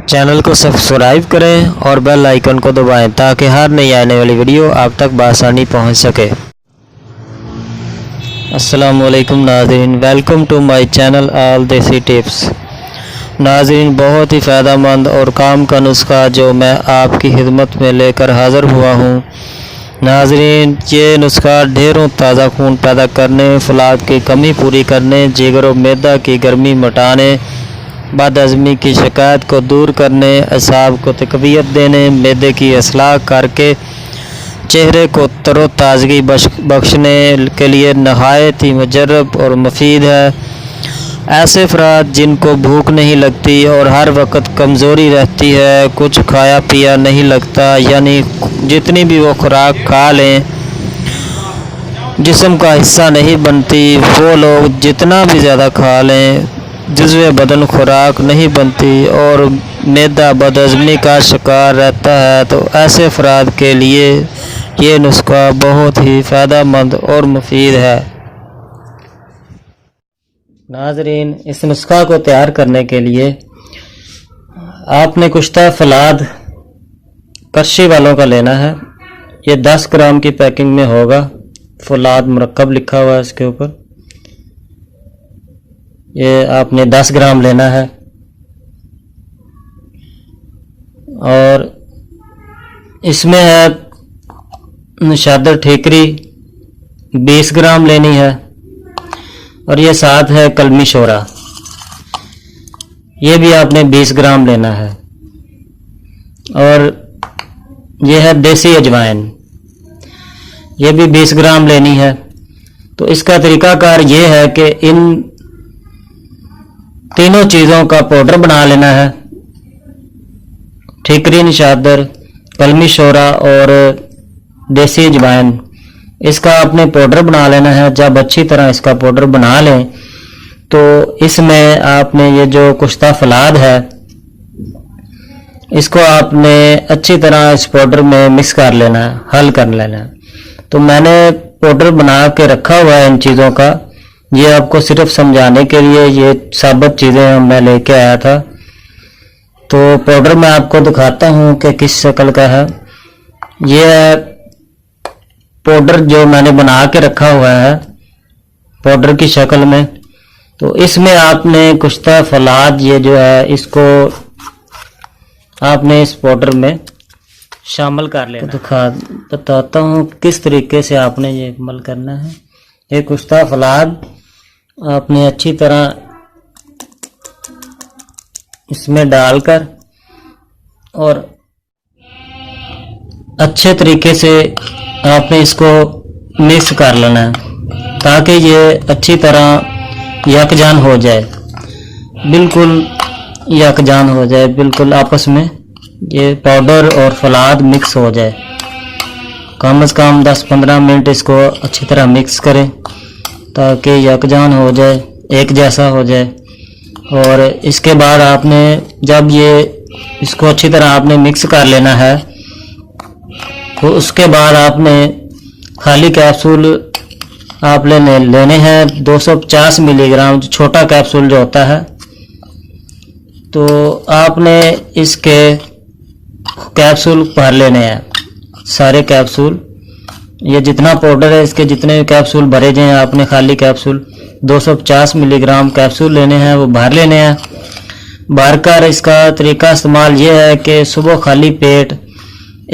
Channel को subscribe करें और बेल आइकन को दबाएं ताकि हर नई आने वाली वीडियो आप तक बआसानी पहुंच सके। अस्सलाम वालेकुम नाज़रीन, welcome to my channel all desi tips. नाज़रीन, बहुत ही फ़ायदेमंद और काम का नुस्खा जो मैं आपकी खिदमत में लेकर हाज़िर हुआ हूँ। नाज़रीन, ये नुस्खा ढेरों ताज़ा खून पैदा करने, फौलाद की कमी पूरी करने, जिगर और मैदा की गर्मी मिटाने, बदहज़मी की शिकायत को दूर करने, असाब को तक़वियत देने, मैदे की असलाह करके चेहरे को तरोताज़गी बख्शने के लिए नहायत ही मुजर्रब और मुफीद है। ऐसे अफराद जिनको भूख नहीं लगती और हर वक्त कमज़ोरी रहती है, कुछ खाया पिया नहीं लगता, यानी जितनी भी वो खुराक खा लें जिस्म का हिस्सा नहीं बनती, वो लोग जितना भी ज़्यादा खा लें जुज़्वे बदन खुराक नहीं बनती और मैदा बदहज़मी का शिकार रहता है, तो ऐसे अफराद के लिए ये नुस्खा बहुत ही फ़ायदेमंद और मुफीद है। नाज़रीन, इस नुस्खा को तैयार करने के लिए आपने कुश्ता फौलाद करशी वालों का लेना है। ये 10 ग्राम की पैकिंग में होगा, फौलाद मुरक्कब लिखा हुआ है इसके ऊपर। ये आपने 10 ग्राम लेना है और इसमें है नशादर ठीकरी 20 ग्राम लेनी है और ये साथ है कलमी शोरा, ये भी आपने 20 ग्राम लेना है। और ये है देसी अजवाइन, ये भी 20 ग्राम लेनी है। तो इसका तरीकाकार ये है कि इन तीनों चीज़ों का पाउडर बना लेना है, ठीकरी, निशादर, कलमी शोरा और देसी अजवाइन। इसका आपने पाउडर बना लेना है। जब अच्छी तरह इसका पाउडर बना लें तो इसमें आपने ये जो कुश्ता फौलाद है इसको आपने अच्छी तरह इस पाउडर में मिक्स कर लेना है, हल कर लेना है। तो मैंने पाउडर बना के रखा हुआ है इन चीज़ों का, ये आपको सिर्फ समझाने के लिए ये साबित चीज़ें मैं लेके आया था। तो पाउडर मैं आपको दिखाता हूँ कि किस शक्ल का है। ये पाउडर जो मैंने बना के रखा हुआ है पाउडर की शक्ल में। तो इसमें आपने कुश्ता फौलाद ये जो है इसको आपने इस पाउडर में शामिल कर लेना। तो बताता हूँ किस तरीके से आपने ये अमल करना है। ये कुश्ता फौलाद आपने अच्छी तरह इसमें डालकर और अच्छे तरीके से आपने इसको मिक्स कर लेना है ताकि ये अच्छी तरह यकजान हो जाए, बिल्कुल यकजान हो जाए, बिल्कुल आपस में ये पाउडर और फौलाद मिक्स हो जाए। कम से कम 10-15 मिनट इसको अच्छी तरह मिक्स करें ताकि यकजान हो जाए, एक जैसा हो जाए। और इसके बाद आपने जब ये इसको अच्छी तरह आपने मिक्स कर लेना है तो उसके बाद आपने खाली कैप्सूल आप लेने हैं 250 मिलीग्राम, छोटा कैप्सूल जो होता है। तो आपने इसके कैप्सूल भर लेने हैं, सारे कैप्सूल, ये जितना पाउडर है इसके जितने कैप्सूल भरे जाएं आपने खाली कैप्सूल 250 मिलीग्राम कैप्सूल लेने हैं, वो भर लेने हैं। भरकर इसका तरीका इस्तेमाल ये है कि सुबह खाली पेट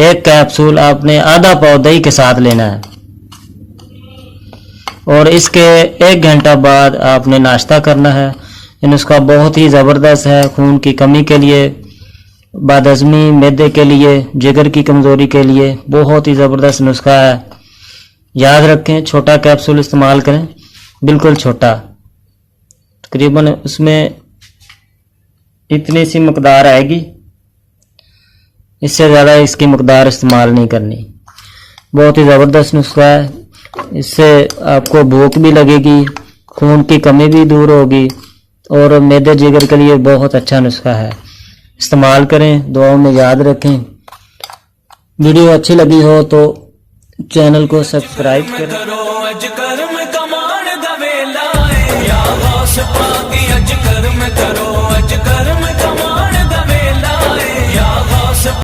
एक कैप्सूल आपने आधा पाव दही के साथ लेना है और इसके 1 घंटा बाद आपने नाश्ता करना है। ये नुस्खा बहुत ही ज़बरदस्त है खून की कमी के लिए, बदहज़मी, मैदे के लिए, जिगर की कमज़ोरी के लिए बहुत ही ज़बरदस्त नुस्खा है। याद रखें, छोटा कैप्सूल इस्तेमाल करें, बिल्कुल छोटा, तकरीबन उसमें इतनी सी मकदार आएगी, इससे ज़्यादा इसकी मकदार इस्तेमाल नहीं करनी। बहुत ही ज़बरदस्त नुस्खा है, इससे आपको भूख भी लगेगी, खून की कमी भी दूर होगी और मैदे जिगर के लिए बहुत अच्छा नुस्खा है। इस्तेमाल करें, दुआओं में याद रखें। वीडियो अच्छी लगी हो तो चैनल को सब्सक्राइब करें।